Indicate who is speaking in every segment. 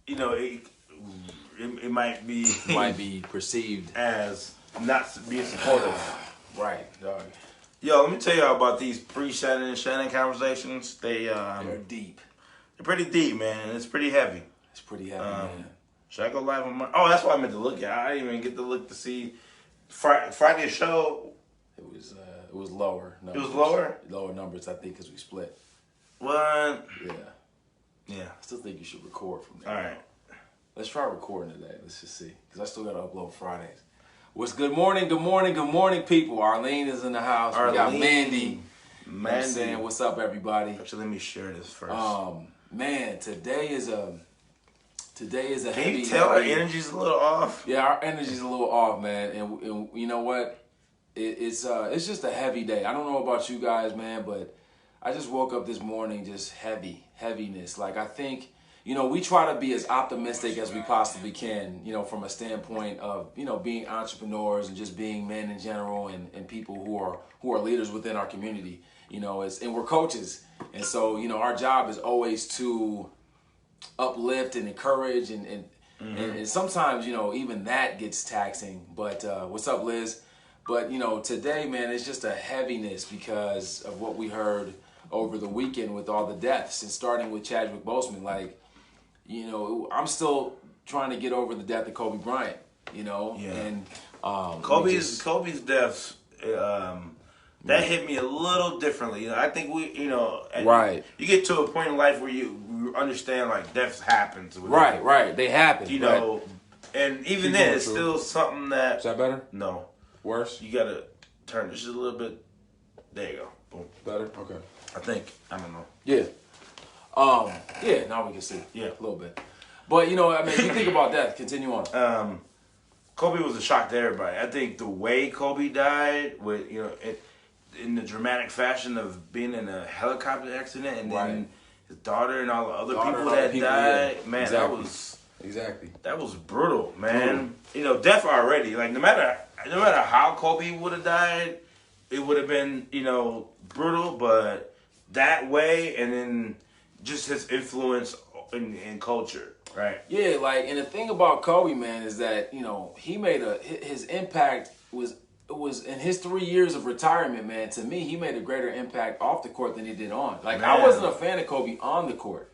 Speaker 1: you know, it might be
Speaker 2: might be perceived
Speaker 1: as not being supportive.
Speaker 2: Right, dog.
Speaker 1: Yo, let me tell y'all about these pre-Shannon Shannon conversations.
Speaker 2: They're deep.
Speaker 1: They're pretty deep, man. It's pretty heavy.
Speaker 2: It's pretty heavy, man.
Speaker 1: Should I go live on my? Oh, that's what I meant to look at. I didn't even get to look to see Friday's show.
Speaker 2: It was lower numbers.
Speaker 1: It was lower?
Speaker 2: Lower numbers, I think, because we split.
Speaker 1: What?
Speaker 2: Yeah.
Speaker 1: Yeah.
Speaker 2: I still think you should record from there.
Speaker 1: All right.
Speaker 2: Let's try recording today. Let's just see. Because I still got to upload Fridays. What's good morning, good morning, good morning, people. Arlene is in the house. We got Mandy. Mandy. Saying, what's up, everybody?
Speaker 1: Actually, let me share this first.
Speaker 2: Man, today is a heavy.
Speaker 1: Can you tell our energy's a little off?
Speaker 2: Yeah, our energy's a little off, man. And you know what? It's just a heavy day. I don't know about you guys, man, but I just woke up this morning just heaviness. Like, I think, you know, we try to be as optimistic as we possibly can, you know, from a standpoint of, you know, being entrepreneurs and just being men in general and people who are leaders within our community, you know, and we're coaches. And so, you know, our job is always to uplift and encourage and sometimes, you know, even that gets taxing. But what's up, Liz? But, you know, today, man, it's just a heaviness because of what we heard over the weekend with all the deaths, and starting with Chadwick Boseman. Like, you know, I'm still trying to get over the death of Kobe Bryant, you know. Yeah. And
Speaker 1: Kobe's deaths, that hit me a little differently. You know, I think you know,
Speaker 2: right.
Speaker 1: You get to a point in life where you understand, like, deaths happen.
Speaker 2: Right, they happen.
Speaker 1: You know, and even then, it's still something that...
Speaker 2: Is that better?
Speaker 1: No.
Speaker 2: Worse?
Speaker 1: You got to turn this just a little bit. There you go. Boom.
Speaker 2: Better? Okay.
Speaker 1: I think. I don't know.
Speaker 2: Yeah. Yeah, now we can see.
Speaker 1: Yeah.
Speaker 2: A little bit. But, you know, I mean, you think about that. Continue on.
Speaker 1: Kobe was a shock to everybody. I think the way Kobe died, with, you know, in the dramatic fashion of being in a helicopter accident, and then his daughter and all the other people that died, yeah. Man,
Speaker 2: exactly.
Speaker 1: That was brutal, man. You know, death already. Like, no matter how Kobe would have died, it would have been, you know, brutal, but that way, and then just his influence in culture, right?
Speaker 2: Yeah, like, and the thing about Kobe, man, is that, you know, he made his impact was in his 3 years of retirement, man. To me, he made a greater impact off the court than he did on. Like, man. I wasn't a fan of Kobe on the court.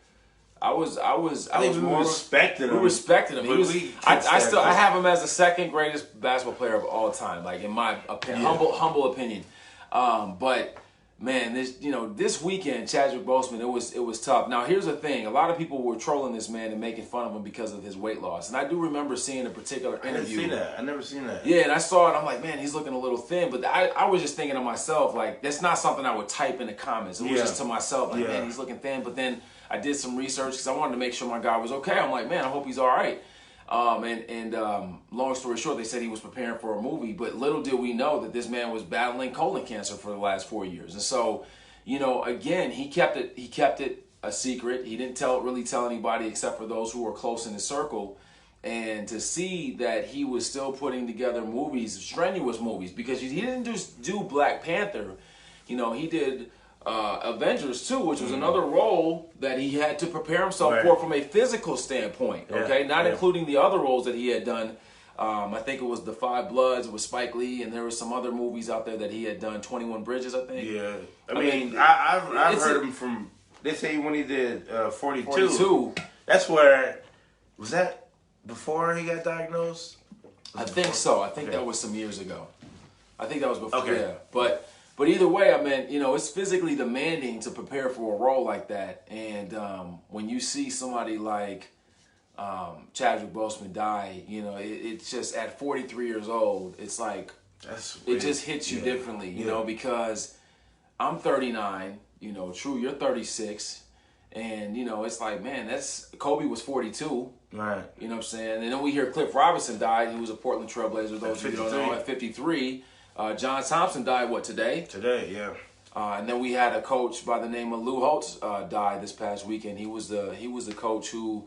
Speaker 2: I was more
Speaker 1: respecting him.
Speaker 2: We respected him. I have him as the second greatest basketball player of all time, like, in my opinion, humble opinion. But man, this weekend, Chadwick Boseman, it was tough. Now, here's the thing: a lot of people were trolling this man and making fun of him because of his weight loss. And I do remember seeing a particular interview.
Speaker 1: I never seen that.
Speaker 2: Yeah, and I saw it. I'm like, man, he's looking a little thin. But I was just thinking to myself, like, that's not something I would type in the comments. It was just to myself, like, man, he's looking thin. But then I did some research because I wanted to make sure my guy was okay. I'm like, man, I hope he's all right. Long story short, they said he was preparing for a movie, but little did we know that this man was battling colon cancer for the last 4 years. And so, you know, again, he kept it a secret. He didn't really tell anybody except for those who were close in his circle. And to see that he was still putting together movies, strenuous movies, because he didn't just do Black Panther. You know, he did Avengers 2, which was another role that he had to prepare himself for from a physical standpoint, okay? Not including the other roles that he had done. I think it was The Five Bloods with Spike Lee, and there were some other movies out there that he had done, 21 Bridges, I think.
Speaker 1: Yeah. I mean, I've heard him from, they say when he did 42. That's where, was that before he got diagnosed?
Speaker 2: I think so. I think that was some years ago. I think that was before, yeah. But either way, I mean, you know, it's physically demanding to prepare for a role like that. And when you see somebody like Chadwick Boseman die, you know, it's just at 43 years old, it's like, it just hits you differently, you know, because I'm 39, you know, True, you're 36. And, you know, it's like, man, Kobe was 42.
Speaker 1: Right.
Speaker 2: You know what I'm saying? And then we hear Cliff Robinson died. He was a Portland Trailblazer, those of you who don't know, at 53. John Thompson died, today?
Speaker 1: Today, yeah.
Speaker 2: And then we had a coach by the name of Lou Holtz die this past weekend. He was the coach who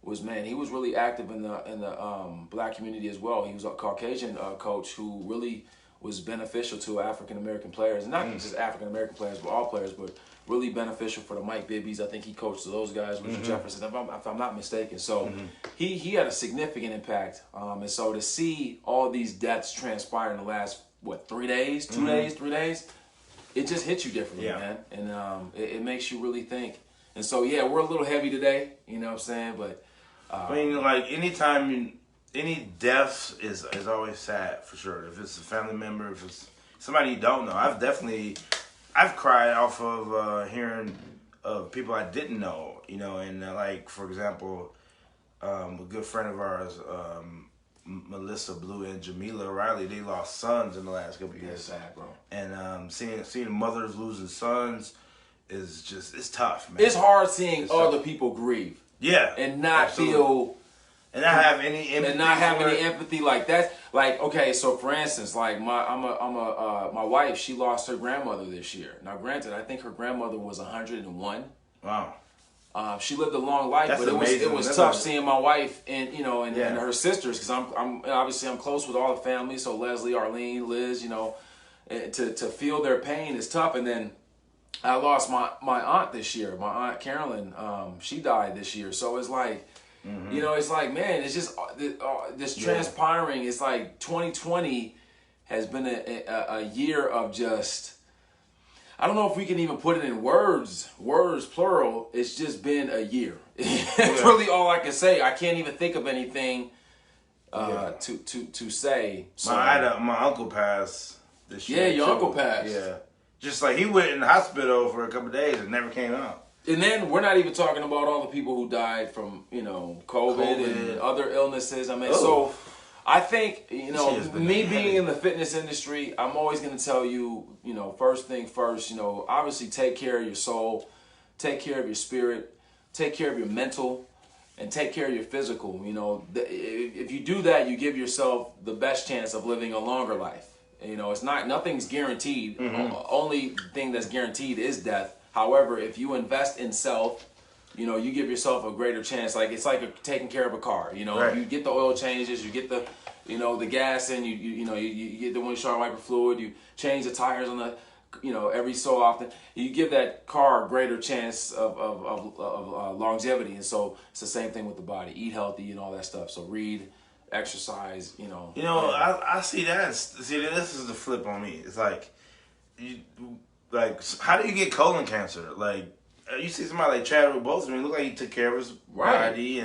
Speaker 2: was, man, he was really active in the Black community as well. He was a Caucasian coach who really was beneficial to African American players, and not just African American players, but all players, but really beneficial for the Mike Bibbies. I think he coached those guys, Richard Jefferson, if I'm not mistaken. So he had a significant impact. And so to see all these deaths transpire in the last, 3 days, 2 days, 3 days, it just hits you differently, man. And it makes you really think. And so, yeah, we're a little heavy today, you know what I'm saying? But
Speaker 1: I mean, like, any deaths is always sad, for sure. If it's a family member, if it's somebody you don't know. I've cried off of hearing of people I didn't know, you know, and like, for example, a good friend of ours, Melissa Blue and Jamila Riley, they lost sons in the last couple of years.
Speaker 2: That's sad, bro.
Speaker 1: And seeing mothers losing sons is just, it's tough, man.
Speaker 2: It's hard seeing other people grieve.
Speaker 1: Yeah.
Speaker 2: And not feel...
Speaker 1: And not have any empathy.
Speaker 2: And not have any empathy like that. Like, okay, so for instance, like my wife, she lost her grandmother this year. Now, granted, I think her grandmother was 101.
Speaker 1: Wow.
Speaker 2: She lived a long life,
Speaker 1: That's
Speaker 2: but
Speaker 1: amazing.
Speaker 2: it was tough seeing my wife and and her sisters, because I'm close with all the family. So Leslie, Arlene, Liz, to feel their pain is tough. And then I lost my aunt this year. My aunt Carolyn, she died this year. So it's like. It's like, man, it's just this transpiring. It's like 2020 has been a year of just, I don't know if we can even put it in words plural. It's just been a year. It's really all I can say. I can't even think of anything to say. So,
Speaker 1: my uncle passed this year.
Speaker 2: Yeah, your uncle passed.
Speaker 1: Yeah, just like he went in the hospital for a couple of days and never came out.
Speaker 2: And then we're not even talking about all the people who died from, COVID and other illnesses. I mean, so I think, me being in the fitness industry, I'm always going to tell you, first thing first, obviously take care of your soul, take care of your spirit, take care of your mental, and take care of your physical. If you do that, you give yourself the best chance of living a longer life. Nothing's guaranteed. Only thing that's guaranteed is death. However, if you invest in self, you give yourself a greater chance. Like, it's like taking care of a car.
Speaker 1: Right.
Speaker 2: You get the oil changes, you get the, the gas in, you get the windshield wiper fluid, you change the tires on the, every so often. You give that car a greater chance of longevity. And so it's the same thing with the body. Eat healthy and all that stuff. So read, exercise,
Speaker 1: I see that. See, this is the flip on me. It's like, how do you get colon cancer? Like, you see somebody like Chadwick Boseman, look like he took care of his body.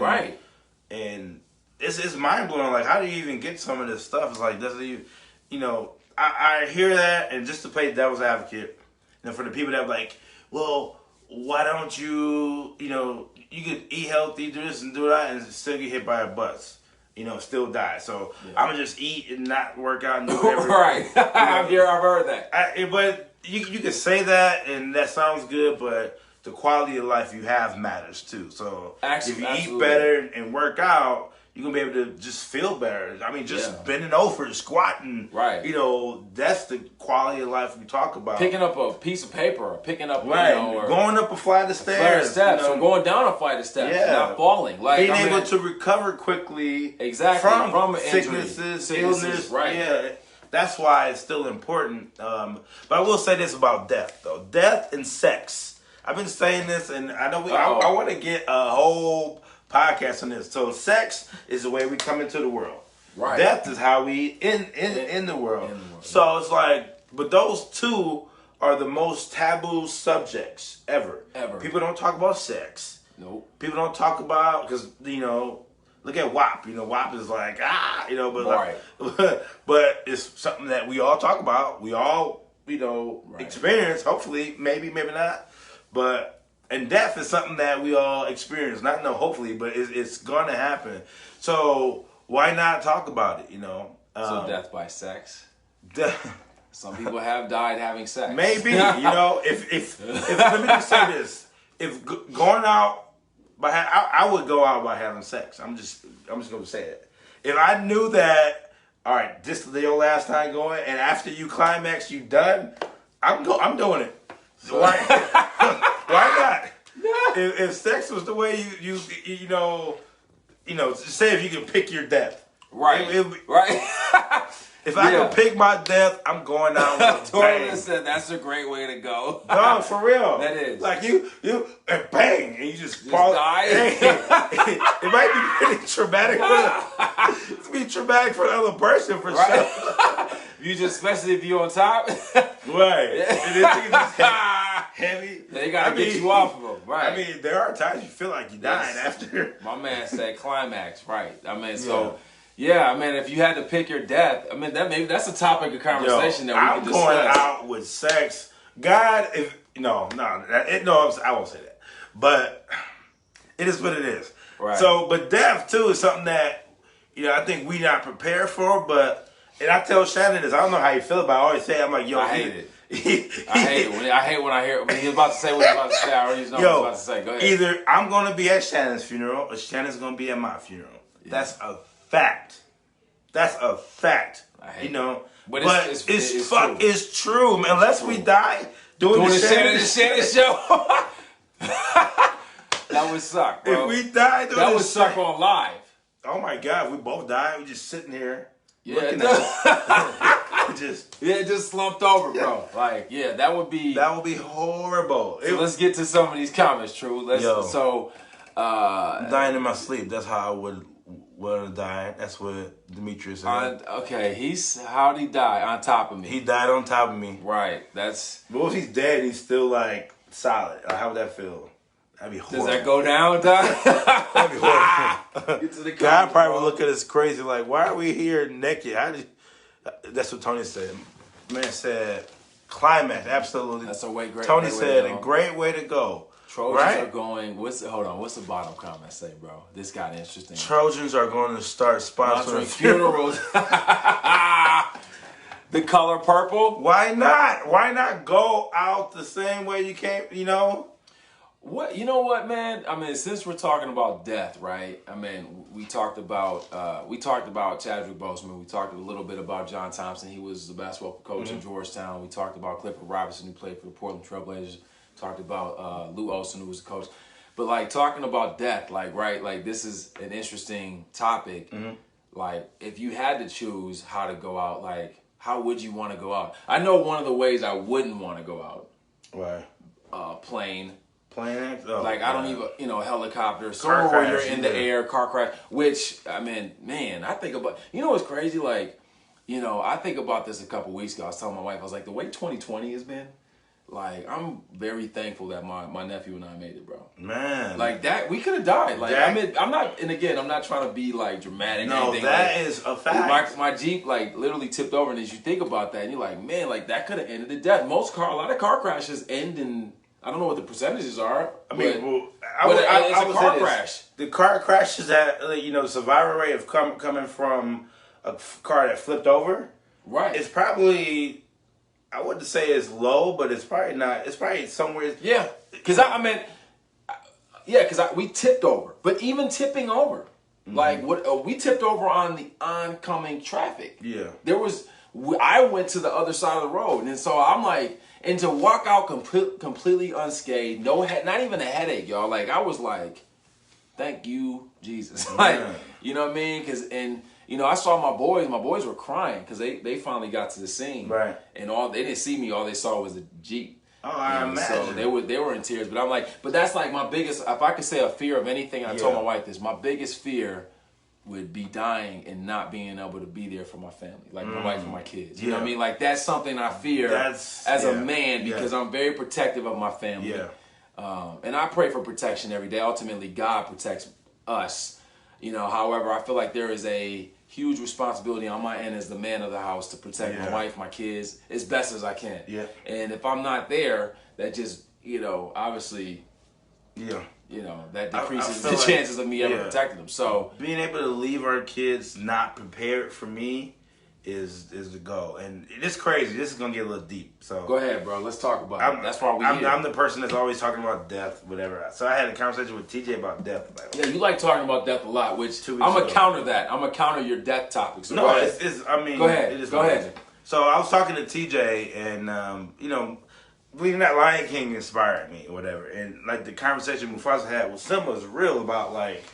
Speaker 1: And it's mind blowing. Like, how do you even get some of this stuff? It's like, doesn't even, I hear that, and just to play devil's advocate, for the people that are like, well, why don't you, you could eat healthy, do this and do that, and still get hit by a bus. Still die. So I'm gonna just eat and not work out and do whatever.
Speaker 2: Right. I've heard that.
Speaker 1: But you can say that, and that sounds good, but the quality of life you have matters too. So if you eat better and work out, you're going to be able to just feel better. I mean, just bending over, squatting.
Speaker 2: Right.
Speaker 1: That's the quality of life we talk about.
Speaker 2: Picking up a piece of paper, or picking up,
Speaker 1: or going up a flight of stairs.
Speaker 2: Or going down a flight of steps, not falling. Like,
Speaker 1: being able to recover quickly from sicknesses, illness.
Speaker 2: Right.
Speaker 1: Yeah. That's why it's still important. But I will say this about death, though. Death and sex. I've been saying this, and I know I want to get a whole podcast on this. So sex is the way we come into the world.
Speaker 2: Right.
Speaker 1: Death is how we in the world. So it's like, but those two are the most taboo subjects ever. People don't talk about sex.
Speaker 2: Nope.
Speaker 1: People don't talk about, because, look at WAP. WAP is like, but but it's something that we all talk about. We all, experience, hopefully, maybe not. And death is something that we all experience. Hopefully, but it's going to happen. So why not talk about it,
Speaker 2: So death by sex? Some people have died having sex.
Speaker 1: Maybe, if let me just say this. If going out, I would go out by having sex. I'm just going to say it. If I knew that, all right, this is your last time going, and after you climax, you done, I'm doing it. Why not? If sex was the way you say if you could pick your death,
Speaker 2: right?
Speaker 1: Right. If I could pick my death, I'm going out with a bang.
Speaker 2: said that's a great way to go.
Speaker 1: No, for real.
Speaker 2: That is.
Speaker 1: Like you and bang, and you just
Speaker 2: die.
Speaker 1: It might be pretty traumatic it's be traumatic for the other person for sure.
Speaker 2: You just, especially if you're on top.
Speaker 1: Right. And this thing just heavy.
Speaker 2: They gotta get you off of them. Right.
Speaker 1: I mean, there are times you feel like you died after.
Speaker 2: My man said climax, right. I mean, so yeah, I mean, if you had to pick your death, I mean, that's a topic of conversation that we can discuss.
Speaker 1: I'm going out with sex. God, if I won't say that. But it is what it is.
Speaker 2: Right.
Speaker 1: So, but death too is something that I think we not prepared for. And I tell Shannon this. I don't know how you feel about it. I always say, I'm like, yo,
Speaker 2: I hate it. I hate it. I hate when I hear when he's about to say what he's about to say. I already know what he's about to say. Go ahead.
Speaker 1: Either I'm going to be at Shannon's funeral or Shannon's going to be at my funeral. Yeah. That's a fact. That's a fact.
Speaker 2: I hate it.
Speaker 1: But it's true, man. Unless we die doing the
Speaker 2: Shannon show. That would suck, bro.
Speaker 1: If we die doing
Speaker 2: that would suck on live.
Speaker 1: Oh my God, if we both die, we just sitting here.
Speaker 2: Yeah, it just slumped over, bro.
Speaker 1: Yeah.
Speaker 2: Like, that would be
Speaker 1: horrible.
Speaker 2: So let's get to some of these comments, True.
Speaker 1: Dying in my sleep. That's how I would have died. That's what Demetrius said.
Speaker 2: How'd he die? On top of me.
Speaker 1: He died on top of me.
Speaker 2: Right. That's.
Speaker 1: But if he's dead, he's still like solid. How would that feel? That'd be horrible.
Speaker 2: Does that go down, Doc?
Speaker 1: That'd be horrible.
Speaker 2: Get to the
Speaker 1: God probably would look at us crazy, like, why are we here naked? That's what Tony said. Man said, climax, absolutely.
Speaker 2: That's a great
Speaker 1: Tony
Speaker 2: way
Speaker 1: said,
Speaker 2: to go.
Speaker 1: a great way to go.
Speaker 2: Trojans are going. What's the bottom comment say, bro? This got interesting.
Speaker 1: Trojans are going to start sponsoring
Speaker 2: funerals. The color purple.
Speaker 1: Why not? Why not go out the same way you came?
Speaker 2: What you know what, man? I mean, since we're talking about death, right? I mean, we talked about Chadwick Boseman. We talked a little bit about John Thompson. He was the basketball coach at Georgetown. We talked about Clifford Robinson, who played for the Portland Trailblazers. Talked about Lou Olson, who was the coach. But like talking about death, like right, like this is an interesting topic. Mm-hmm. Like if you had to choose how to go out, like how would you want to go out? I know one of the ways I wouldn't want to go out.
Speaker 1: Why?
Speaker 2: Plane.
Speaker 1: Plane?
Speaker 2: Oh, like I don't even, helicopter, somewhere where you're in the air, car crash. Which I mean, man, I think about. You know what's crazy? Like, I think about this a couple weeks ago. I was telling my wife, I was like, the way 2020 has been. Like, I'm very thankful that my nephew and I made it, bro. Man. Like, that, we could have died. Like, I mean, I'm not trying to be, like, dramatic or anything.
Speaker 1: No, that is a fact.
Speaker 2: My Jeep, like, literally tipped over, and as you think about that, and you're like, man, like, that could have ended in death. A lot of car crashes end in, I don't know what the percentage are.
Speaker 1: I mean,
Speaker 2: it's a car crash.
Speaker 1: The car crashes that, the survival rate of coming from a car that flipped over.
Speaker 2: Right.
Speaker 1: It's probably... I wouldn't say it's low, but it's probably not. It's probably somewhere.
Speaker 2: Yeah, because we tipped over. But even tipping over, like we tipped over on the oncoming traffic. Yeah, I went to the other side of the road, and so I'm like, and to walk out completely unscathed, not even a headache, y'all. Like I was like, thank you, Jesus. Like, you know what I mean? I saw my boys. My boys were crying because they finally got to the scene. Right. And they didn't see me. All they saw was the Jeep.
Speaker 1: Oh, I imagine.
Speaker 2: So they were in tears. But I'm like, but that's like my biggest. If I could say a fear of anything, I told my wife this. My biggest fear would be dying and not being able to be there for my family, like my wife and my kids. You know what I mean? Like that's something I fear as a man because I'm very protective of my family. Yeah. And I pray for protection every day. Ultimately, God protects us. However, I feel like there is a huge responsibility on my end as the man of the house to protect my wife, my kids, as best as I can. Yeah. And if I'm not there, that just, obviously, that decreases the chances of me ever protecting them. So
Speaker 1: being able to leave our kids not prepared for me is the goal. And it's crazy. This is going to get a little deep. So
Speaker 2: go ahead, bro. Let's talk about it. That's why
Speaker 1: I'm the person that's always talking about death, whatever. So I had a conversation with TJ about death.
Speaker 2: Yeah, you like talking about death a lot, which I'm going to counter that. I'm going to counter your death topic. So
Speaker 1: go ahead. Go ahead.
Speaker 2: Go ahead.
Speaker 1: So I was talking to TJ and, believing that Lion King inspired me or whatever. And like the conversation Mufasa had with Simba was real about like,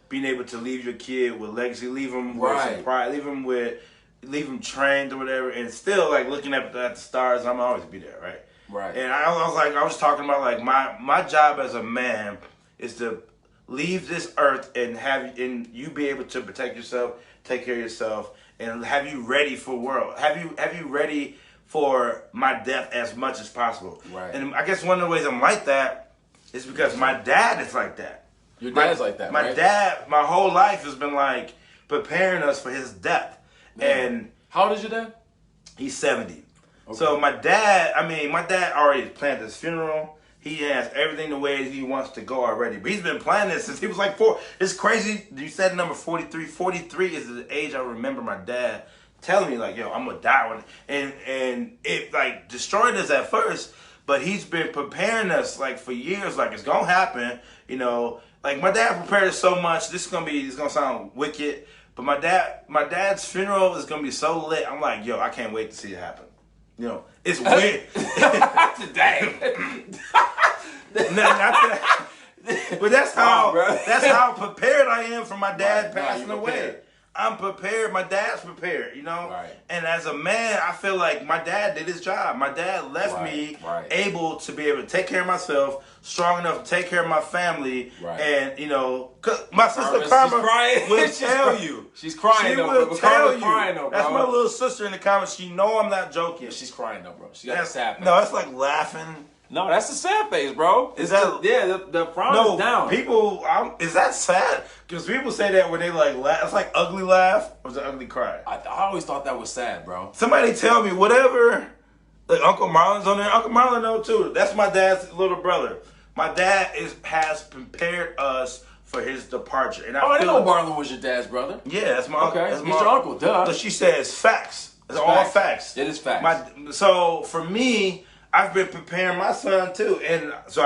Speaker 1: being able to leave your kid with legacy, leave them with some pride, leave them with leave him trained or whatever, and still like looking at the stars. I'm always be there, right?
Speaker 2: Right.
Speaker 1: And I was talking about like my job as a man is to leave this earth and you be able to protect yourself, take care of yourself, and have you ready for world. Have you ready for my death as much as possible.
Speaker 2: Right.
Speaker 1: And I guess one of the ways I'm like that is because my dad is like that.
Speaker 2: Your dad's like that,
Speaker 1: my
Speaker 2: right?
Speaker 1: dad, my whole life has been like preparing us for his death.
Speaker 2: Man.
Speaker 1: And
Speaker 2: how old is your dad?
Speaker 1: He's 70.
Speaker 2: Okay.
Speaker 1: So my dad already planned his funeral. He has everything the way he wants to go already. But he's been planning this since he was like 4. It's crazy. You said number 43. 43 is the age I remember my dad telling me, like, yo, I'm going to die one. And it, like, destroyed us at first. But he's been preparing us, like, for years. Like, it's going to happen. You know, like, my dad prepared us so much. It's going to sound wicked. But my dad's funeral is going to be so lit. I'm like, yo, I can't wait to see it happen. You know, it's weird.
Speaker 2: Dang.
Speaker 1: Not that. But that's how prepared I am for my dad passing away. I'm prepared. My dad's prepared, you know?
Speaker 2: Right.
Speaker 1: And as a man, I feel like my dad did his job. My dad left me able to be able to take care of myself, strong enough to take care of my family.
Speaker 2: Right.
Speaker 1: And, you know, my sister Karma will tell you.
Speaker 2: She's crying,
Speaker 1: She
Speaker 2: though.
Speaker 1: will tell you.
Speaker 2: Crying, though, bro.
Speaker 1: That's my little sister in the comments. She know I'm not joking.
Speaker 2: She's crying, though, bro. She got a sad face.
Speaker 1: No, it's like laughing.
Speaker 2: No, that's a sad face, bro.
Speaker 1: Is that
Speaker 2: the frown is down?
Speaker 1: People, is that sad? Because people say that when they like laugh. It's like ugly laugh or is it ugly cry?
Speaker 2: I always thought that was sad, bro.
Speaker 1: Somebody tell me whatever. Like Uncle Marlon's on there. Uncle Marlon know too. That's my dad's little brother. My dad has prepared us for his departure. And
Speaker 2: I didn't know Marlon was your dad's brother.
Speaker 1: Yeah, that's my uncle.
Speaker 2: Okay,
Speaker 1: that's
Speaker 2: he's your uncle. Duh.
Speaker 1: But she says facts. It's all facts.
Speaker 2: It is facts.
Speaker 1: So for me, I've been preparing my son too, and so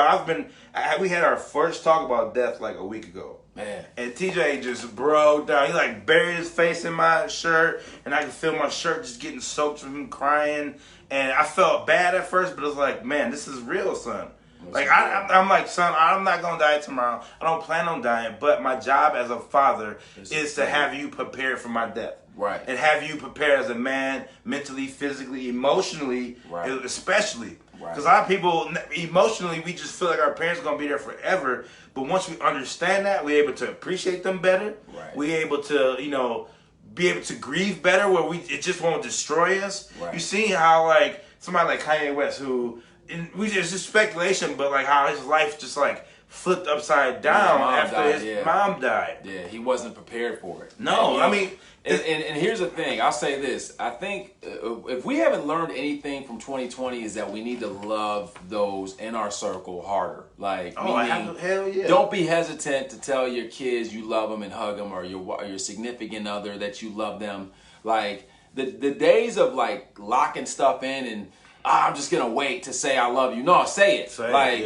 Speaker 1: we had our first talk about death like a week ago.
Speaker 2: Man.
Speaker 1: And TJ just broke down. He like buried his face in my shirt, and I could feel my shirt just getting soaked from him crying. And I felt bad at first, but it was like, man, this is real, son. Like I'm like, son, I'm not gonna die tomorrow. I don't plan on dying, but my job as a father is to have you prepared for my death.
Speaker 2: Right.
Speaker 1: And have you prepared as a man, mentally, physically, emotionally, especially. Because a lot of people, emotionally, we just feel like our parents are going to be there forever. But once we understand that, we're able to appreciate them better.
Speaker 2: Right.
Speaker 1: We're able to, you know, be able to grieve better where it just won't destroy us. Right. You see how, like, somebody like Kanye West, who, it's just speculation, but, like, how his life just, like, flipped upside down after his mom died.
Speaker 2: Yeah, he wasn't prepared for it.
Speaker 1: No, I mean...
Speaker 2: And here's the thing. I'll say this. I think if we haven't learned anything from 2020 is that we need to love those in our circle harder. Like, meaning,
Speaker 1: hell yeah.
Speaker 2: Don't be hesitant to tell your kids you love them and hug them, or your significant other that you love them. Like, the days of, like, locking stuff in and, I'm just going to wait to say I love you. No, say it.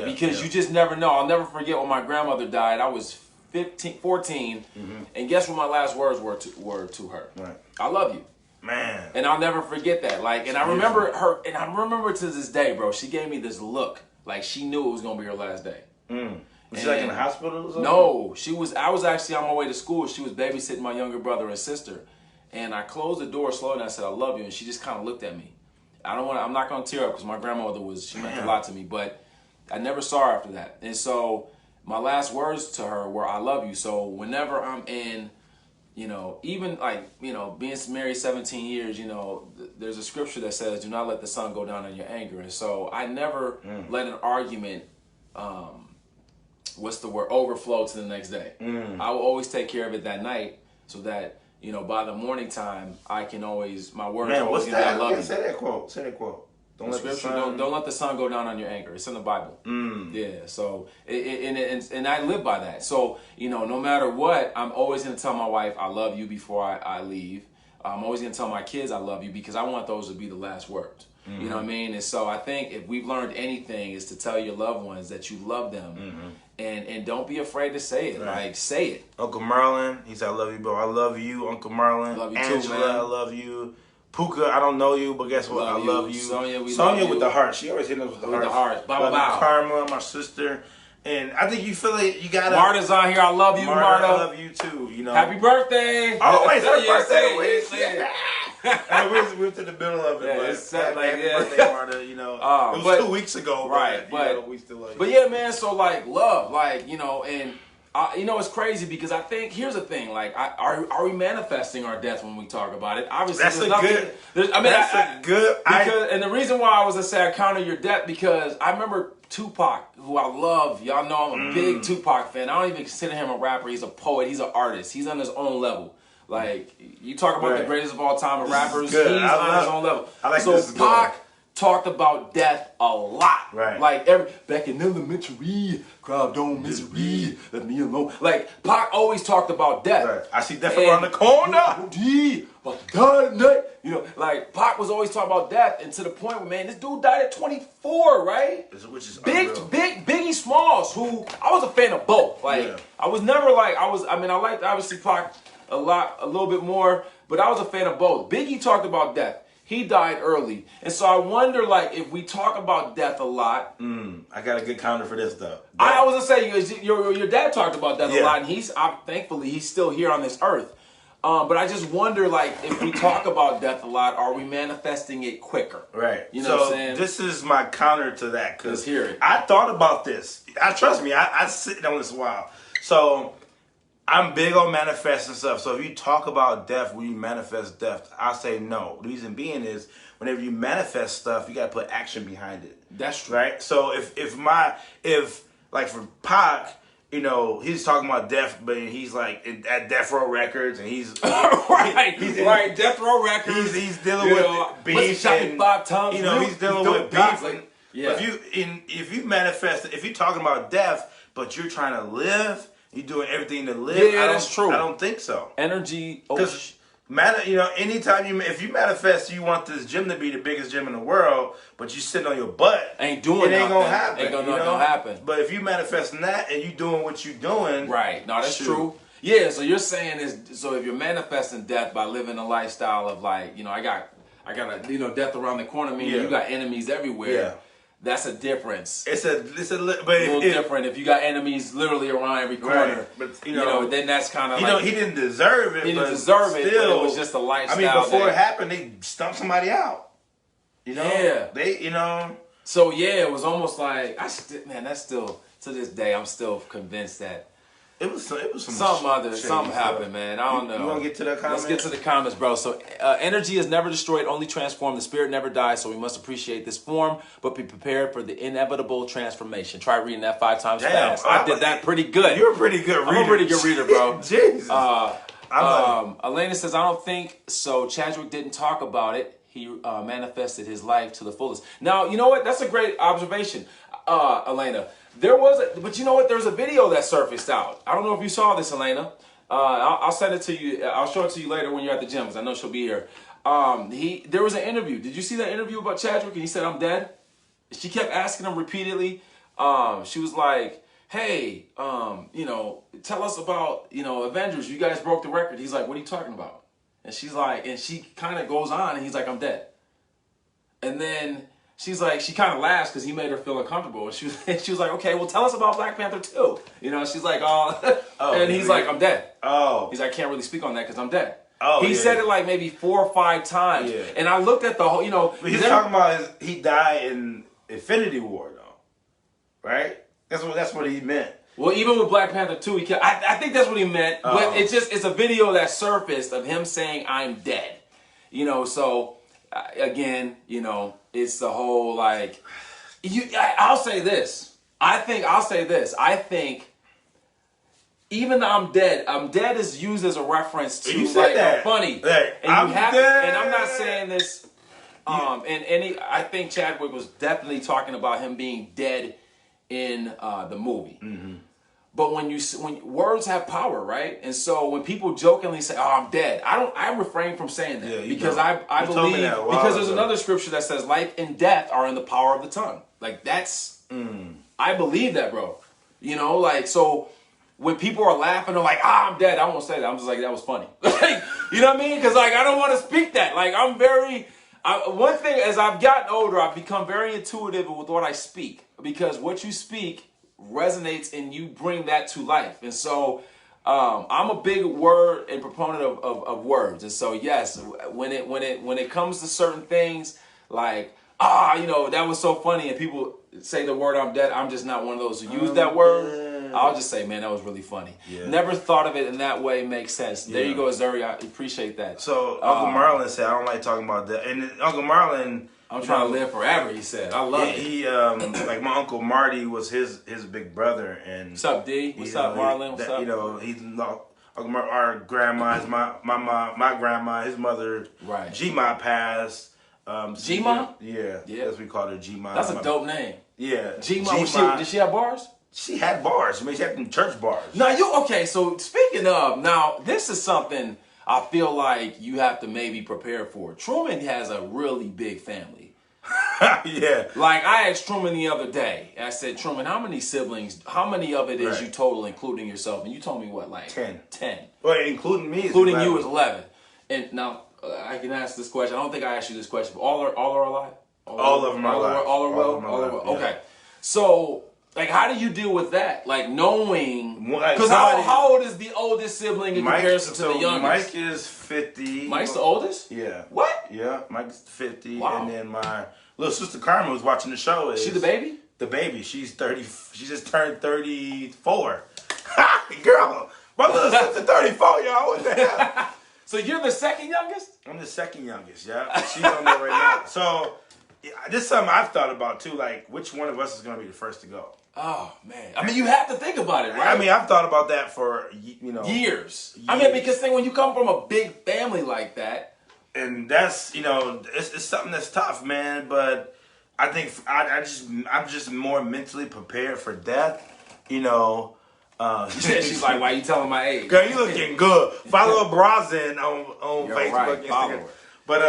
Speaker 2: Because you just never know. I'll never forget when my grandmother died. I was 14, and guess what my last words were to her? Right. I love you.
Speaker 1: Man.
Speaker 2: And I'll never forget that. Like, and I remember her, and I remember to this day, bro, she gave me this look. Like, she knew it was going to be her last day.
Speaker 1: Was she like in the hospital or something?
Speaker 2: No. I was actually on my way to school. She was babysitting my younger brother and sister. And I closed the door slowly and I said, I love you. And she just kind of looked at me. I'm not going to tear up because my grandmother she meant a lot to me. But I never saw her after that. And so my last words to her were, I love you. So whenever I'm in, you know, even like, you know, being married 17 years, you know, there's a scripture that says, do not let the sun go down in your anger. And so I never let an argument, overflow to the next day. I will always take care of it that night so that, you know, by the morning time, I can always, my words are always going to be, I love you.
Speaker 1: Say that quote. Don't
Speaker 2: let the sun go down on your anger. It's in the Bible. Yeah. So and I live by that. So, you know, no matter what, I'm always going to tell my wife I love you before I leave. I'm always going to tell my kids I love you because I want those to be the last words. You know what I mean? And so I think if we've learned anything is to tell your loved ones that you love them. And don't be afraid to say it. Right. Like, say it.
Speaker 1: Uncle Marlon, he said, I love you, bro. I love you, Uncle Marlon.
Speaker 2: Love you
Speaker 1: Angela,
Speaker 2: too, man.
Speaker 1: I love you. Puka, I don't know you, but guess what? I love you.
Speaker 2: Sonia
Speaker 1: with the heart. She always hitting us with the heart.
Speaker 2: With the heart. Bow,
Speaker 1: love
Speaker 2: bow.
Speaker 1: Karma, my sister. And I think you feel it. You gotta.
Speaker 2: Marta's on here. I love you, Marta.
Speaker 1: I love you too. You know.
Speaker 2: Happy birthday.
Speaker 1: Oh, wait, happy birthday. we're to the middle of it.
Speaker 2: Yeah,
Speaker 1: but
Speaker 2: it's sad,
Speaker 1: happy
Speaker 2: yeah.
Speaker 1: birthday, Marta. You know, it was 2 weeks ago,
Speaker 2: right?
Speaker 1: But, you know, we still like.
Speaker 2: But yeah, man. So like love, like you know, and you know, it's crazy because I think here's the thing: like, are we manifesting our death when we talk about it? Obviously,
Speaker 1: That's
Speaker 2: there's
Speaker 1: a
Speaker 2: nothing,
Speaker 1: good.
Speaker 2: I mean,
Speaker 1: that's a good.
Speaker 2: And the reason why I was to say I counter your death because I remember Tupac, who I love. Y'all know I'm a big Tupac fan. I don't even consider him a rapper. He's a poet. He's an artist. He's on his own level. Like, you talk about the greatest of all time of rappers, he's on his own level.
Speaker 1: I like
Speaker 2: so
Speaker 1: this
Speaker 2: Pac talked about death a lot.
Speaker 1: Right.
Speaker 2: Like, back in elementary, crowd don't misery, let me alone. Like, Pac always talked about death.
Speaker 1: Right. I see death around the corner.
Speaker 2: About to die tonight. You know, like, Pac was always talking about death, and to the point where, man, this dude died at 24, right?
Speaker 1: Which is
Speaker 2: Biggie Smalls, who I was a fan of both. Like, I was never like, I liked obviously Pac a little bit more, but I was a fan of both. Biggie talked about death. He died early. And so I wonder, like, if we talk about death a lot.
Speaker 1: I got a good counter for this, though.
Speaker 2: I was going to say, your dad talked about death a lot, and thankfully, he's still here on this earth. But I just wonder, like, if we talk about death a lot, are we manifesting it quicker?
Speaker 1: Right.
Speaker 2: You know what I'm saying?
Speaker 1: This is my counter to that.
Speaker 2: Let's hear it.
Speaker 1: I thought about this. Trust me, I sit on this a while. So I'm big on manifesting stuff. So if you talk about death, when you manifest death, I say no. The reason being is whenever you manifest stuff, you got to put action behind it.
Speaker 2: That's true.
Speaker 1: Right? So if like for Pac, you know, he's talking about death, but he's like at Death Row Records, and he's
Speaker 2: right, Death Row Records.
Speaker 1: He's dealing with beef, and
Speaker 2: 5 times.
Speaker 1: You know, he's dealing with beef.
Speaker 2: Like, yeah.
Speaker 1: If you manifest, if you're talking about death, but you're trying to live, you're doing everything to live.
Speaker 2: Yeah, that's true.
Speaker 1: I don't think so.
Speaker 2: Energy,
Speaker 1: you know, anytime if you manifest, you want this gym to be the biggest gym in the world, but you sitting on your butt,
Speaker 2: it ain't
Speaker 1: gonna happen.
Speaker 2: Ain't gonna happen.
Speaker 1: But if you manifesting that and you doing what you doing,
Speaker 2: right? No, that's true. Yeah. So you're saying if you're manifesting death by living a lifestyle of like, you know, I got a death around the corner. Meaning you got enemies everywhere. Yeah. That's a difference. It's a
Speaker 1: little
Speaker 2: different if you got enemies literally around every corner.
Speaker 1: Right. But
Speaker 2: you know, then that's kind of like
Speaker 1: he didn't deserve it.
Speaker 2: He didn't deserve it. But it was just a lifestyle.
Speaker 1: I mean, before it happened, they stumped somebody out. You know,
Speaker 2: So yeah, it was almost like that's still to this day. I'm still convinced that. It was something happened, man. I don't know.
Speaker 1: You want to get to the comments?
Speaker 2: Let's get to the comments, bro. So, energy is never destroyed, only transformed. The spirit never dies, so we must appreciate this form, but be prepared for the inevitable transformation. Try reading that 5 times fast. I did that pretty good.
Speaker 1: You're a pretty good reader.
Speaker 2: I'm a pretty good reader, bro.
Speaker 1: Jesus.
Speaker 2: Elena says, I don't think so. Chadwick didn't talk about it. He manifested his life to the fullest. Now, you know what? That's a great observation, Elena. But you know what? There's a video that surfaced out. I don't know if you saw this, Elena. I'll send it to you. I'll show it to you later when you're at the gym, because I know she'll be here. There was an interview. Did you see that interview about Chadwick? And he said, "I'm dead." She kept asking him repeatedly. She was like, "Hey, tell us about Avengers. You guys broke the record." He's like, "What are you talking about?" And she's like, and she kind of goes on, and he's like, "I'm dead." And then she's like, she kind of laughs because he made her feel uncomfortable. And she was like, "Okay, well, tell us about Black Panther 2. She's like, and he's like, "I'm dead." Oh. He's like, "I can't really speak on that because I'm dead." Oh, he said it like maybe 4 or 5 times. Yeah. And I looked at the whole,
Speaker 1: But he's talking about he died in Infinity War, though. Right? That's what he meant.
Speaker 2: Well, even with Black Panther 2, I think that's what he meant. But it's a video that surfaced of him saying, "I'm dead." So again, it's the whole like. I'll say this. I think even though I'm dead is used as a reference to like funny.
Speaker 1: Hey, I'm dead.
Speaker 2: And I'm not saying this. I think Chadwick was definitely talking about him being dead in the movie. Mm-hmm. But when words have power, right? And so when people jokingly say, "Oh, I'm dead," I refrain from saying that because I believe because there's another scripture that says life and death are in the power of the tongue. Like that's I believe that, bro. So when people are laughing, they're like, "I'm dead." I won't say that. I'm just like, that was funny. Like, you know what I mean? Because like I don't want to speak that. Like one thing as I've gotten older, I've become very intuitive with what I speak because what you speak resonates and you bring that to life. And so I'm a big word and proponent of words, and so yes, when it comes to certain things like that was so funny, and people say the word I'm dead, I'm just not one of those who use that word. I'll just say, man, that was really funny. Yeah. Never thought of it in that way. Makes sense. There you go, Zuri. I appreciate that.
Speaker 1: So Uncle Marlon said, I don't like talking about that. And Uncle Marlon,
Speaker 2: I'm trying to live forever, he said. I love it.
Speaker 1: He like my Uncle Marty was his big brother. And
Speaker 2: what's up, D? What's up, Marlon? What's up?
Speaker 1: Our grandma's my grandma, his mother,
Speaker 2: right.
Speaker 1: G-Ma passed.
Speaker 2: G-Ma?
Speaker 1: Yeah, as we called her, G-Ma.
Speaker 2: That's a dope name.
Speaker 1: Yeah.
Speaker 2: G-Ma. Did she have bars?
Speaker 1: She had bars. I mean, she had them church bars.
Speaker 2: Okay, so speaking of, now, this is something I feel like you have to maybe prepare for. Truman has a really big family.
Speaker 1: Yeah.
Speaker 2: Like, I asked Truman the other day, I said, Truman, how many siblings, how many of it is you total, including yourself? And you told me what, like?
Speaker 1: 10.
Speaker 2: 10.
Speaker 1: Well, including me is
Speaker 2: including
Speaker 1: 11.
Speaker 2: you is 11. And now, I can ask this question. I don't think I asked you this question, but all are alive?
Speaker 1: All of them are alive.
Speaker 2: All are well? Okay. So, like, how do you deal with that? Like, knowing... Because how old is the oldest sibling in comparison to the youngest?
Speaker 1: Mike is 50.
Speaker 2: Mike's the oldest?
Speaker 1: Yeah.
Speaker 2: What?
Speaker 1: Yeah, Mike's 50.
Speaker 2: Wow.
Speaker 1: And then my little sister Karma was watching the show.
Speaker 2: She the baby?
Speaker 1: The baby. She's 30. She just turned 34. Girl, my little sister 34, y'all. What the hell?
Speaker 2: So you're the second youngest?
Speaker 1: I'm the second youngest, yeah. She's on there right now. So, this is something I've thought about, too. Like, which one of us is going to be the first to go?
Speaker 2: Oh, man. I mean, you have to think about it, right?
Speaker 1: I mean, I've thought about that for,
Speaker 2: years. I mean, because when you come from a big family like that.
Speaker 1: And that's, it's something that's tough, man. But I think I'm just more mentally prepared for death,
Speaker 2: She's like, why you telling my age?
Speaker 1: Girl, you looking good. Follow Brazin on Facebook,
Speaker 2: right.
Speaker 1: Instagram. But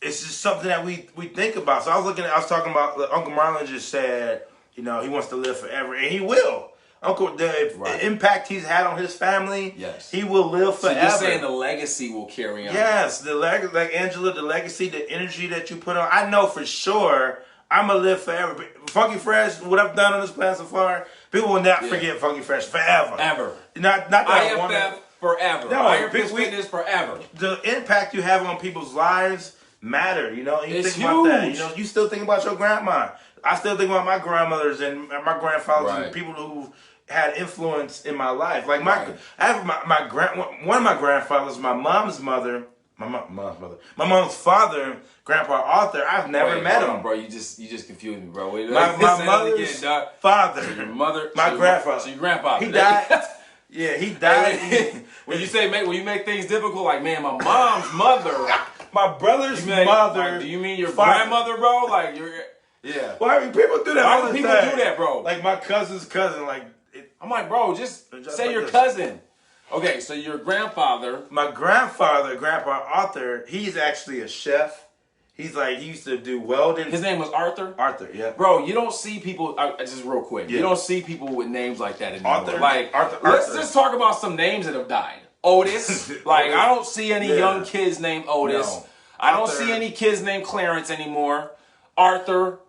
Speaker 1: it's just something that we think about. So I was talking about Uncle Marlon just said, he wants to live forever, and he will. The impact he's had on his family,
Speaker 2: yes,
Speaker 1: he will live forever.
Speaker 2: So you're saying the legacy will carry on?
Speaker 1: Yes, like Angela, the legacy, the energy that you put on. I know for sure I'm gonna live forever. Funky Fresh, what I've done on this planet so far, people will not forget Funky Fresh forever.
Speaker 2: Ever.
Speaker 1: Not that I want
Speaker 2: to. Forever.
Speaker 1: No,
Speaker 2: Fitness forever.
Speaker 1: The impact you have on people's lives matter. You
Speaker 2: it's
Speaker 1: think
Speaker 2: huge.
Speaker 1: about that. You still think about your grandma. I still think about my grandmothers and my grandfathers and people who had influence in my life. Like I have one of my grandfathers, my mom's mother, my mom's father, Grandpa Arthur. I've never met him,
Speaker 2: bro. You just confused me, bro.
Speaker 1: My mother's father,
Speaker 2: so your mother,
Speaker 1: my grandfather.
Speaker 2: So your grandfather.
Speaker 1: He died. Yeah, he died.
Speaker 2: When you make things difficult, like, man, my mom's mother,
Speaker 1: my brother's mother.
Speaker 2: Like, do you mean your grandmother, bro? Like yeah.
Speaker 1: Well, I mean, people do that all the time.
Speaker 2: People do that, bro.
Speaker 1: Like my cousin's cousin,
Speaker 2: I'm like, bro, just say your cousin. Okay, so your grandfather.
Speaker 1: My grandfather, Grandpa Arthur, he's actually a chef. He used to do welding.
Speaker 2: His name was Arthur?
Speaker 1: Arthur, yeah.
Speaker 2: Bro, you don't see people, just real quick, you don't see people with names like that anymore.
Speaker 1: Arthur.
Speaker 2: Let's just talk about some names that have died. Otis. I don't see any young kids named Otis. No. I don't see any kids named Clarence anymore. Arthur.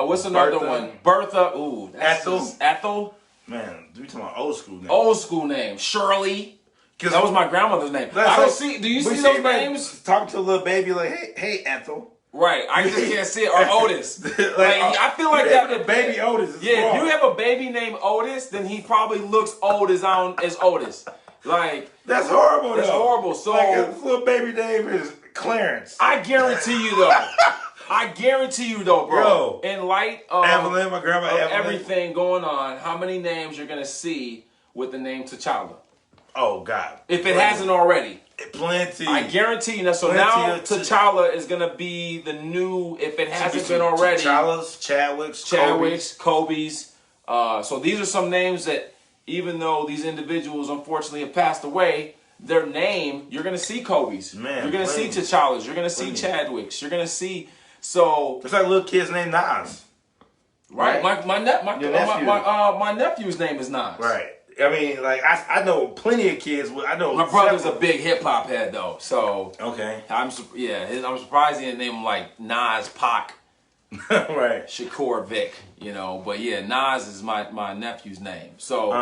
Speaker 2: What's another one? Bertha. Ooh. Ethel.
Speaker 1: Man, we talking about old school names.
Speaker 2: Old school name. Shirley. That was my grandmother's name. I don't see. Do you see those names?
Speaker 1: Talking to a little baby like, hey, Ethel.
Speaker 2: Right. I just can't see it. Or Otis. I feel like that.
Speaker 1: A baby Otis.
Speaker 2: If you have a baby named Otis, then he probably looks old as Otis.
Speaker 1: That's horrible.
Speaker 2: That's horrible. So
Speaker 1: his little baby name is Clarence.
Speaker 2: I guarantee you though, bro. In light of
Speaker 1: Evelyn, my grandma Evelyn.
Speaker 2: Everything going on, how many names you're gonna see with the name T'Challa?
Speaker 1: Oh God!
Speaker 2: If it hasn't already,
Speaker 1: plenty.
Speaker 2: I guarantee you that. So now T'Challa is gonna be the new. If it hasn't been already,
Speaker 1: T'Challa's, Chadwick's,
Speaker 2: Kobe's. So these are some names that, even though these individuals unfortunately have passed away, their name, you're gonna see Kobe's.
Speaker 1: Man,
Speaker 2: you're gonna see T'Challa's. You're gonna see Chadwick's. You're gonna see. So
Speaker 1: it's like little kids named Nas.
Speaker 2: Right. My nephew's name is Nas.
Speaker 1: Right. I mean, I know plenty of kids. I know
Speaker 2: my brother's a big hip hop head though, so
Speaker 1: okay.
Speaker 2: I'm surprised he didn't name him like Nas, Pac,
Speaker 1: right?
Speaker 2: Shakur, Vic, But yeah, Nas is my nephew's name. So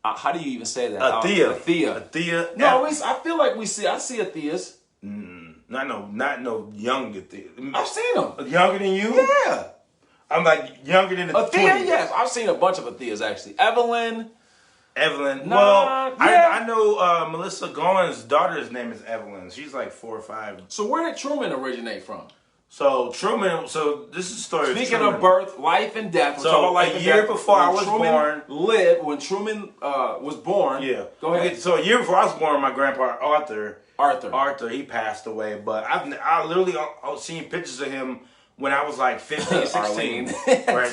Speaker 2: How do you even say that?
Speaker 1: Athea.
Speaker 2: Athea.
Speaker 1: Athea.
Speaker 2: No, I feel like I see Atheas.
Speaker 1: Not no young Athea.
Speaker 2: I've seen them.
Speaker 1: Younger than you?
Speaker 2: Yeah.
Speaker 1: I'm like younger than the
Speaker 2: Athea,
Speaker 1: 20s.
Speaker 2: yes. I've seen a bunch of Atheas, actually. Evelyn.
Speaker 1: Well,
Speaker 2: yeah.
Speaker 1: I know Melissa Golan's daughter's name is Evelyn. She's like 4 or 5.
Speaker 2: So where did Truman originate from?
Speaker 1: So Truman. So this is the story.
Speaker 2: Speaking
Speaker 1: of Truman.
Speaker 2: of birth, life and death. We're talking about life and
Speaker 1: year
Speaker 2: death.
Speaker 1: before I was
Speaker 2: Truman
Speaker 1: born,
Speaker 2: when Truman was born.
Speaker 1: Yeah.
Speaker 2: Go ahead.
Speaker 1: So a year before I was born, my grandpa Arthur, he passed away. But I literally seen pictures of him when I was like 15, 16. Right.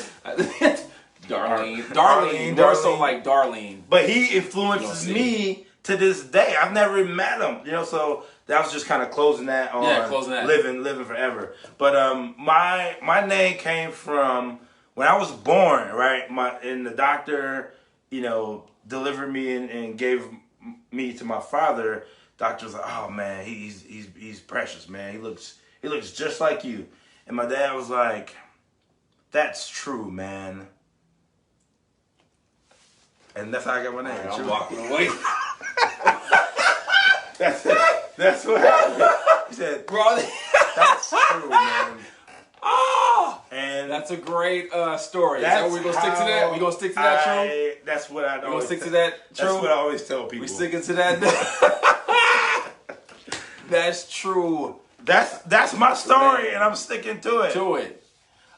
Speaker 2: Darlene. More so like Darlene.
Speaker 1: But he influences me to this day. I've never even met him, so that was just kind of closing that on living forever. But my name came from when I was born, right? And the doctor, delivered me and gave me to my father. Doctor was like, "Oh man, he's precious, man. He looks just like you." And my dad was like, "That's true, man." And that's how I got my name.
Speaker 2: I'm walking away.
Speaker 1: That's what happened. He said,
Speaker 2: "Bro,
Speaker 1: that's true, man."
Speaker 2: Oh,
Speaker 1: and
Speaker 2: that's a great story. So we're gonna stick to that. We gonna stick to that, true.
Speaker 1: That's what I.
Speaker 2: We gonna stick to that, true.
Speaker 1: That's what I always tell people.
Speaker 2: We sticking to that. That's true.
Speaker 1: That's my story, and I'm sticking to it.
Speaker 2: To it.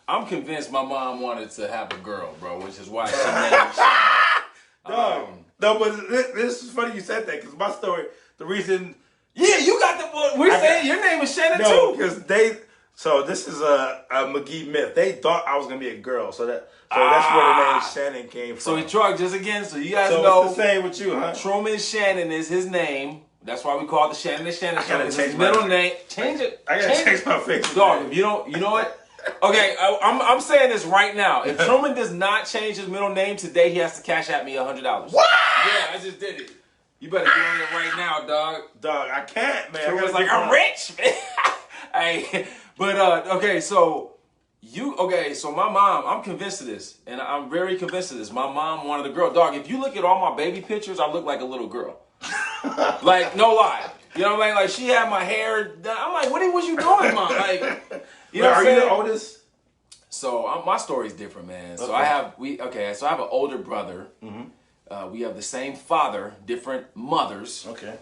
Speaker 2: I'm convinced my mom wanted to have a girl, bro, which is why she named Shannon.
Speaker 1: No, but this is funny you said that because my story, the reason.
Speaker 2: Yeah, you got the. We're saying your name is Shannon too.
Speaker 1: No, because So this is a McGee myth. They thought I was gonna be a girl, so that's where the name Shannon came from.
Speaker 2: So he trucked just again. So you guys
Speaker 1: know.
Speaker 2: So
Speaker 1: it's the same with you, huh?
Speaker 2: Truman Shannon is his name. That's why we call it the Shannon Shannon Show.
Speaker 1: It's his
Speaker 2: middle name. Change it.
Speaker 1: I gotta change my face.
Speaker 2: Dog, if you don't, you know what? Okay, I'm saying this right now. If Truman does not change his middle name today, he has to cash at me $100.
Speaker 1: What?
Speaker 2: Yeah, I just did it. You better get on it right now, dog.
Speaker 1: Dog, I can't, man.
Speaker 2: Truman's like, I'm rich, man. Hey, but okay, so my mom, I'm convinced of this, and I'm very convinced of this. My mom wanted a girl. Dog, if you look at all my baby pictures, I look like a little girl. Like, no lie. You know what I mean? Like, she had my hair done. I'm like, what was you doing, Mom? Like, you know what I'm saying?
Speaker 1: Are you the oldest?
Speaker 2: So, my story's different, man. So, I have an older brother. Mm-hmm. We have the same father, different mothers.
Speaker 1: Okay.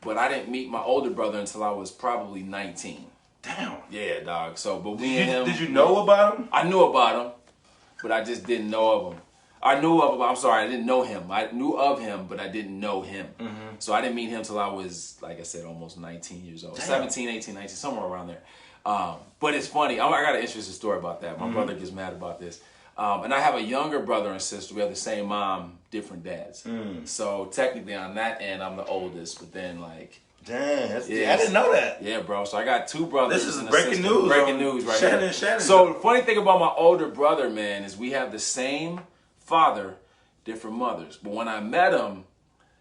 Speaker 2: But I didn't meet my older brother until I was probably 19.
Speaker 1: Damn.
Speaker 2: Yeah, dog. So, but
Speaker 1: Did you know about him?
Speaker 2: I knew about him, but I just didn't know of him. I didn't know him. I knew of him, but I didn't know him. Mm-hmm. So I didn't meet him till I was, like I said, almost 19 years old. Damn. 17, 18, 19, somewhere around there. But it's funny. I got an interesting story about that. My brother gets mad about this. And I have a younger brother and sister. We have the same mom, different dads. So technically on that end, I'm the oldest. But then like...
Speaker 1: Damn, I didn't know that.
Speaker 2: Yeah, bro. So I got two brothers.
Speaker 1: This is breaking news.
Speaker 2: Breaking news right here.
Speaker 1: Shannon.
Speaker 2: So the funny thing about my older brother, man, is we have the same father, different mothers. But when I met him,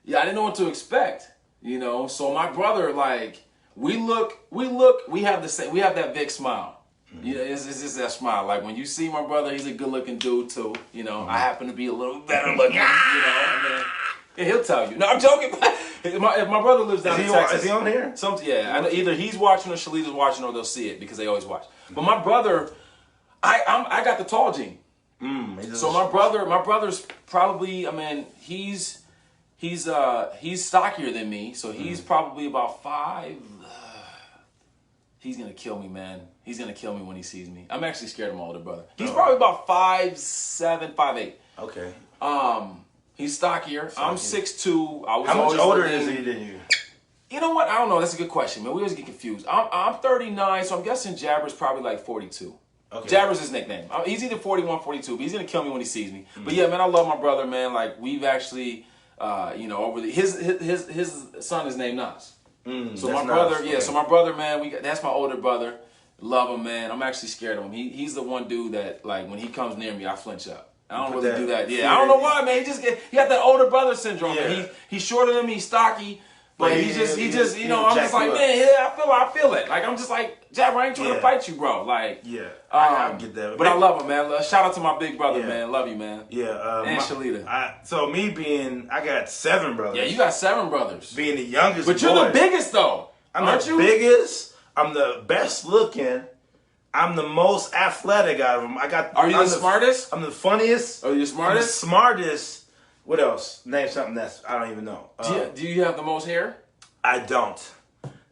Speaker 2: I didn't know what to expect. So my brother, like, we have the same, we have that big smile. It's just that smile. Like when you see my brother, he's a good looking dude too. I happen to be a little better looking. And he'll tell you. No, I'm joking. If my brother lives down in Texas.
Speaker 1: Is he on here?
Speaker 2: I know either he's watching or Shalita's watching or they'll see it because they always watch. But my brother, I got the tall gene. So my brother's probably, he's stockier than me. So he's probably about 5. He's gonna kill me, man. He's gonna kill me when he sees me. I'm actually scared of my older brother. He's probably about 5'7", 5'8".
Speaker 1: Okay.
Speaker 2: He's stockier. I'm 6'2".
Speaker 1: How much older is he than you?
Speaker 2: You know what? I don't know. That's a good question, man. We always get confused. I'm 39, so I'm guessing Jabber's probably like 42. Okay. Jabber's his nickname. He's either 41, 42, but he's gonna kill me when he sees me. But yeah, man, I love my brother, man. Like we've actually, over his son is named Nas. So my brother, okay. So my brother, man, that's my older brother. Love him, man. I'm actually scared of him. He's the one dude that like when he comes near me, I flinch up. I don't really do that. Yeah, I don't know why, man. He got that older brother syndrome. Yeah. He's shorter than me, he's stocky. But he just, you know, I'm just like, man, yeah, I feel it. Like, I'm just like, Jab, I ain't trying to fight you, bro. Like,
Speaker 1: I get that.
Speaker 2: But I love him, man. Shout out to my big brother, man. Love you, man.
Speaker 1: Yeah.
Speaker 2: And Shalita.
Speaker 1: I got 7 brothers.
Speaker 2: Yeah, you got 7 brothers.
Speaker 1: Being the youngest
Speaker 2: But you're the biggest, though.
Speaker 1: Aren't you? Biggest. I'm the best looking. I'm the most athletic out of them.
Speaker 2: Are you the smartest?
Speaker 1: I'm the funniest.
Speaker 2: Are you the smartest?
Speaker 1: I'm the smartest. What else? Name something I don't even know.
Speaker 2: Do you have the most hair?
Speaker 1: I don't.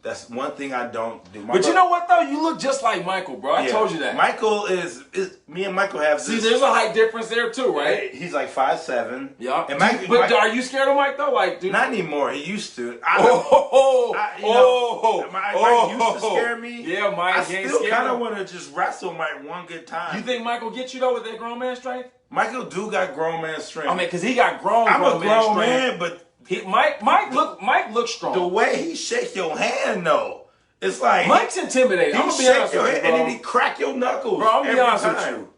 Speaker 1: That's one thing I don't do.
Speaker 2: But you know what though? You look just like Michael, bro. I told you that.
Speaker 1: Michael is me and Michael have.
Speaker 2: See, there's a height difference there too, right?
Speaker 1: He's like 5'7".
Speaker 2: Yeah. And but are you scared of Mike though? Like, dude,
Speaker 1: not anymore. He used to.
Speaker 2: Mike used to scare me. Yeah, Mike.
Speaker 1: I still kind of want to just wrestle Mike one good time.
Speaker 2: You think Michael get you though with that grown man strength?
Speaker 1: Michael do got grown man strength.
Speaker 2: I mean, cause he got grown.
Speaker 1: I'm a grown man, but
Speaker 2: Mike looks strong.
Speaker 1: The way he shake your hand though. It's like
Speaker 2: Mike's intimidating. I'm gonna be honest with you, bro.
Speaker 1: And then he crack your knuckles.
Speaker 2: Bro, I'm gonna be honest with you.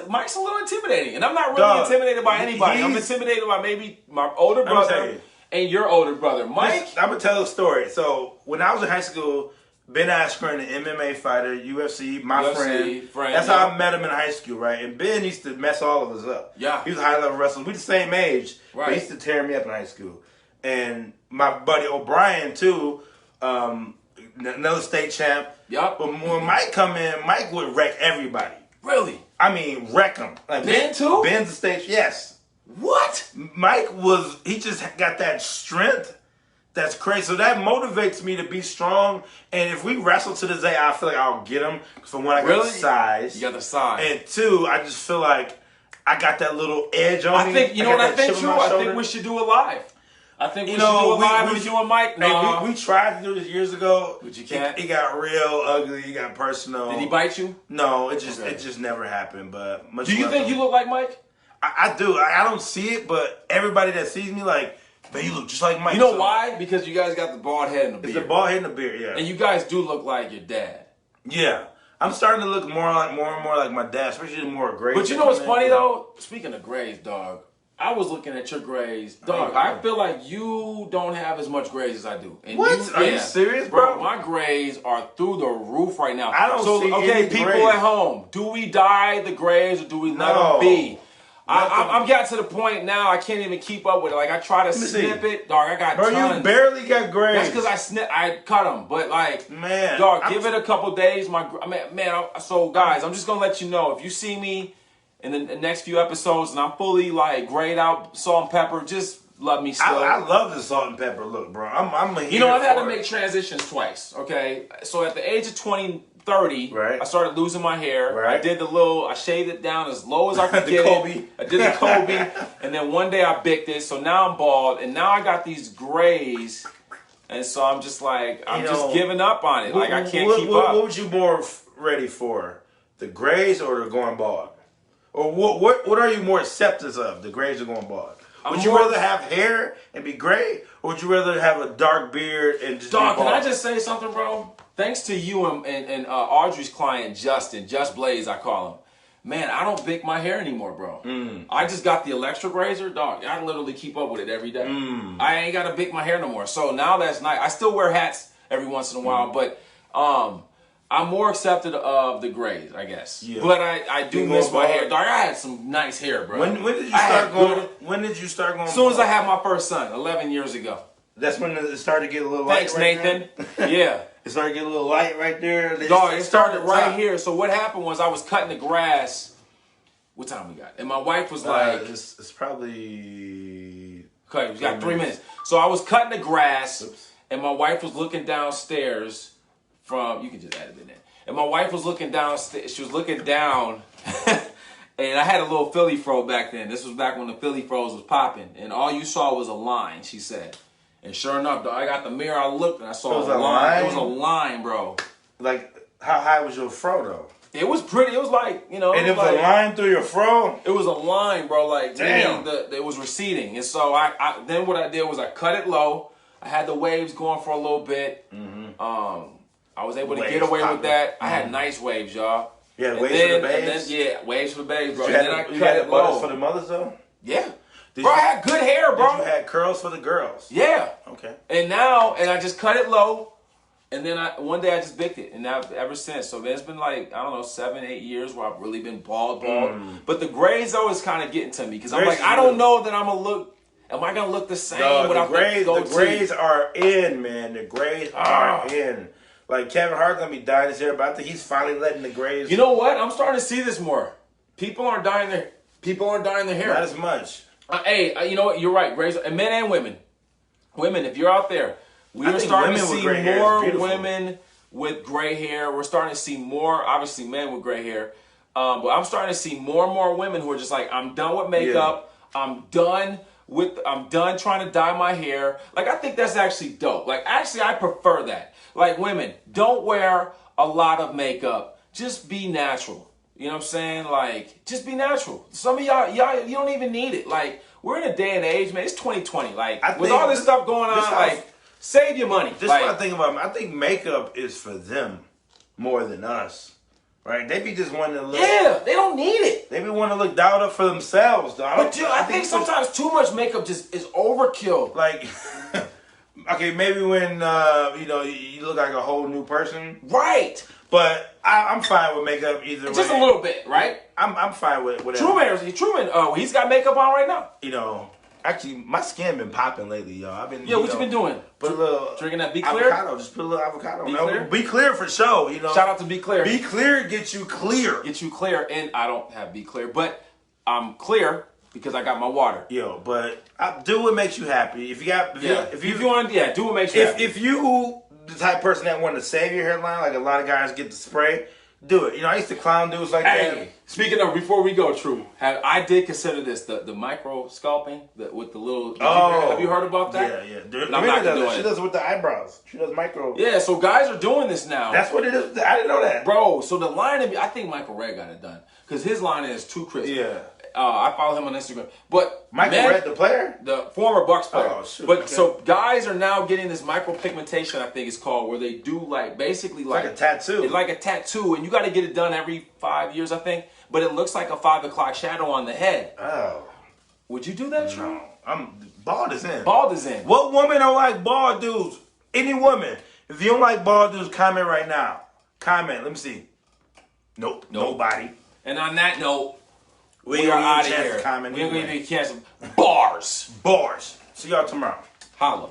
Speaker 2: Mike's a little intimidating, and I'm not really intimidated by anybody. I'm intimidated by maybe my older brother and your older brother, Mike.
Speaker 1: I'm gonna tell a story. So when I was in high school, Ben Askren, an MMA fighter, UFC, my friend. That's how I met him in high school, right? And Ben used to mess all of us up. Yeah, he was a high level wrestler. We the same age, right? But he used to tear me up in high school. And my buddy O'Brien too. Another state champ. Yup. But when Mike come in, Mike would wreck everybody.
Speaker 2: Really?
Speaker 1: I mean, wreck them. Like
Speaker 2: Ben too?
Speaker 1: Ben's the state. Yes.
Speaker 2: What?
Speaker 1: Mike he just got that strength. That's crazy. So that motivates me to be strong. And if we wrestle to this day, I feel like I'll get him. For one, I got the size.
Speaker 2: You got the size.
Speaker 1: And 2, I just feel like I got that little edge on me.
Speaker 2: I think, you know what I think, too? I think we should do it live. I think we should do it live with you and Mike.
Speaker 1: No. We tried to do this years ago.
Speaker 2: But you can't.
Speaker 1: It got real ugly. It got personal.
Speaker 2: Did he bite you?
Speaker 1: No, it just never happened. But
Speaker 2: do you think you look like Mike?
Speaker 1: I do. I don't see it, but everybody that sees me like, man, you look just like Mike.
Speaker 2: You know why? Because you guys got the bald head and the beard.
Speaker 1: It's the bald head and the beard, yeah.
Speaker 2: And you guys do look like your dad.
Speaker 1: Yeah. I'm starting to look more and more like my dad, especially the more gray.
Speaker 2: But you know what's funny though? Speaking of grays, dog. I was looking at your grades. Dog, I feel like you don't have as much grades as I do. And
Speaker 1: what? Are you serious, bro?
Speaker 2: My grades are through the roof right now.
Speaker 1: I don't see any
Speaker 2: people
Speaker 1: grades.
Speaker 2: At home, do we dye the grades or do we let them be? I'm getting to the point now I can't even keep up with it. Like, I try to snip it. Dog, I got tons.
Speaker 1: You barely got grades.
Speaker 2: That's because I cut them. But, like,
Speaker 1: man,
Speaker 2: dog, give it a couple days. So, guys, I'm just going to let you know. If you see me in the next few episodes and I'm fully, like, grayed out, salt and pepper, just love me still.
Speaker 1: I love the salt and pepper look, bro. I'm a
Speaker 2: You know, I've had to make transitions twice, okay? So, at the age of 30, I started losing my hair. Right. I shaved it down as low as I could get it. I did the Kobe. And then one day I bicked it, so now I'm bald. And now I got these grays. And so I'm just like, just giving up on it. Like, I can't keep up.
Speaker 1: What would you more ready for? The grays or the going bald? Or what are you more acceptance of? The grays or going bald? Would you rather have hair and be gray? Or would you rather have a dark beard and just be bald?
Speaker 2: Can I just say something, bro? Thanks to you and Audrey's client, Justin, Just Blaze, I call him. Man, I don't bick my hair anymore, bro. I just got the electric razor, dog. I literally keep up with it every day. I ain't got to bick my hair no more. So now that's nice. I still wear hats every once in a while, but I'm more accepted of the grays, I guess. Yeah. But I do miss my hair, dog. I had some nice hair, bro.
Speaker 1: When did you start going? When did you start going?
Speaker 2: As soon as I had my first son, 11 years ago.
Speaker 1: That's when it started to get a little light.
Speaker 2: Thanks, Nathan. Yeah.
Speaker 1: It started getting a little light right there.
Speaker 2: Dog, it started right here. So what happened was I was cutting the grass. What time we got? And my wife was like...
Speaker 1: It's probably...
Speaker 2: Okay, we got 3 minutes. So I was cutting the grass, and my wife was looking downstairs from... You can just add it in there. And my wife was looking downstairs. She was looking down, and I had a little Philly fro back then. This was back when the Philly fros was popping. And all you saw was a line, she said. And sure enough, I got the mirror, I looked, and I saw a line. It was a line, bro.
Speaker 1: Like, how high was your fro, though?
Speaker 2: It was pretty. It was like,
Speaker 1: And it was like, a line through your fro?
Speaker 2: It was a line, bro. Like,
Speaker 1: damn.
Speaker 2: It was receding. And so, then what I did was I cut it low. I had the waves going for a little bit. I was able to get away with that. I had nice waves, y'all.
Speaker 1: Yeah, waves for the babes?
Speaker 2: Waves for the babes, bro.
Speaker 1: And then I cut it low. For the mothers, though?
Speaker 2: Yeah. Bro, I had good hair, bro.
Speaker 1: You had curls for the girls.
Speaker 2: Yeah.
Speaker 1: Okay.
Speaker 2: And I just cut it low, and then one day I just bicked it, and now ever since. So it's been like, I don't know, 7, 8 years where I've really been bald. But the grays always kind of getting to me because I'm like, I don't know that I'm gonna look. Am I gonna look the same without
Speaker 1: the grays are in, man. The grays are in. Like Kevin Hart's gonna be dyeing his hair, but I think he's finally letting the grays.
Speaker 2: You know what? I'm starting to see this more. People aren't dyeing their hair.
Speaker 1: Not as much.
Speaker 2: Hey, you know what? You're right. Grays, and men and women. Women, if you're out there, we are starting to see more women with gray hair. We're starting to see more, obviously, men with gray hair. But I'm starting to see more and more women who are just like, I'm done with makeup. Yeah. I'm done trying to dye my hair. Like, I think that's actually dope. Like, actually, I prefer that. Like, women, don't wear a lot of makeup. Just be natural. You know what I'm saying? Like, just be natural. Some of y'all, you don't even need it. Like, we're in a day and age, man. It's 2020. Like, with all this stuff going on, like, save your money.
Speaker 1: This is what I think about. I think makeup is for them more than us. Right? They be just wanting to look.
Speaker 2: Yeah, they don't need it.
Speaker 1: They be wanting to look dialed up for themselves, though.
Speaker 2: But dude, I think sometimes too much makeup just is overkill.
Speaker 1: Like, okay, maybe when you look like a whole new person,
Speaker 2: right?
Speaker 1: But I'm fine with makeup either way.
Speaker 2: Just a little bit, right?
Speaker 1: I'm fine with whatever.
Speaker 2: Truman, he's got makeup on right now.
Speaker 1: You know, actually, my skin been popping lately, y'all. I've been.
Speaker 2: Yeah, what you been doing?
Speaker 1: Put a little
Speaker 2: drinking that Be Clear.
Speaker 1: Avocado. Just put a little avocado.
Speaker 2: Be Clear.
Speaker 1: Be Clear for sure. You know.
Speaker 2: Shout out to Be Clear.
Speaker 1: Be Clear gets you clear.
Speaker 2: Get you clear, and I don't have Be Clear, but I'm clear because I got my water.
Speaker 1: Yo, but do what makes you happy. If you want,
Speaker 2: do what makes you happy.
Speaker 1: If you the type of person that want to save your hairline, like a lot of guys get the spray, do it. You know, I used to clown dudes like that.
Speaker 2: Speaking of, before we go, True, I did consider this the micro sculpting with the little. Have you heard about that?
Speaker 1: Yeah.
Speaker 2: I'm not doing it.
Speaker 1: She does it with the eyebrows. She does micro.
Speaker 2: Yeah, so guys are doing this now.
Speaker 1: That's what it is. I didn't know that,
Speaker 2: bro. So the line I think Michael Ray got it done because his line is too crisp.
Speaker 1: Yeah.
Speaker 2: I follow him on Instagram. But
Speaker 1: Michael Red, the player?
Speaker 2: The former Bucks player.
Speaker 1: Oh, shoot.
Speaker 2: But so guys are now getting this micropigmentation, I think it's called, where they do basically like
Speaker 1: a tattoo.
Speaker 2: It's like a tattoo, and you got to get it done every 5 years, I think. But it looks like a 5 o'clock shadow on the head.
Speaker 1: Oh.
Speaker 2: Would you do that, True?
Speaker 1: No. Bald is in.
Speaker 2: Bald is in.
Speaker 1: What woman don't like bald dudes? Any woman. If you don't like bald dudes, comment right now. Comment. Let me see. Nope. Nobody.
Speaker 2: And on that note,
Speaker 1: we are out of here.
Speaker 2: We ain't gonna give you a chance. Bars.
Speaker 1: See y'all tomorrow.
Speaker 2: Holla.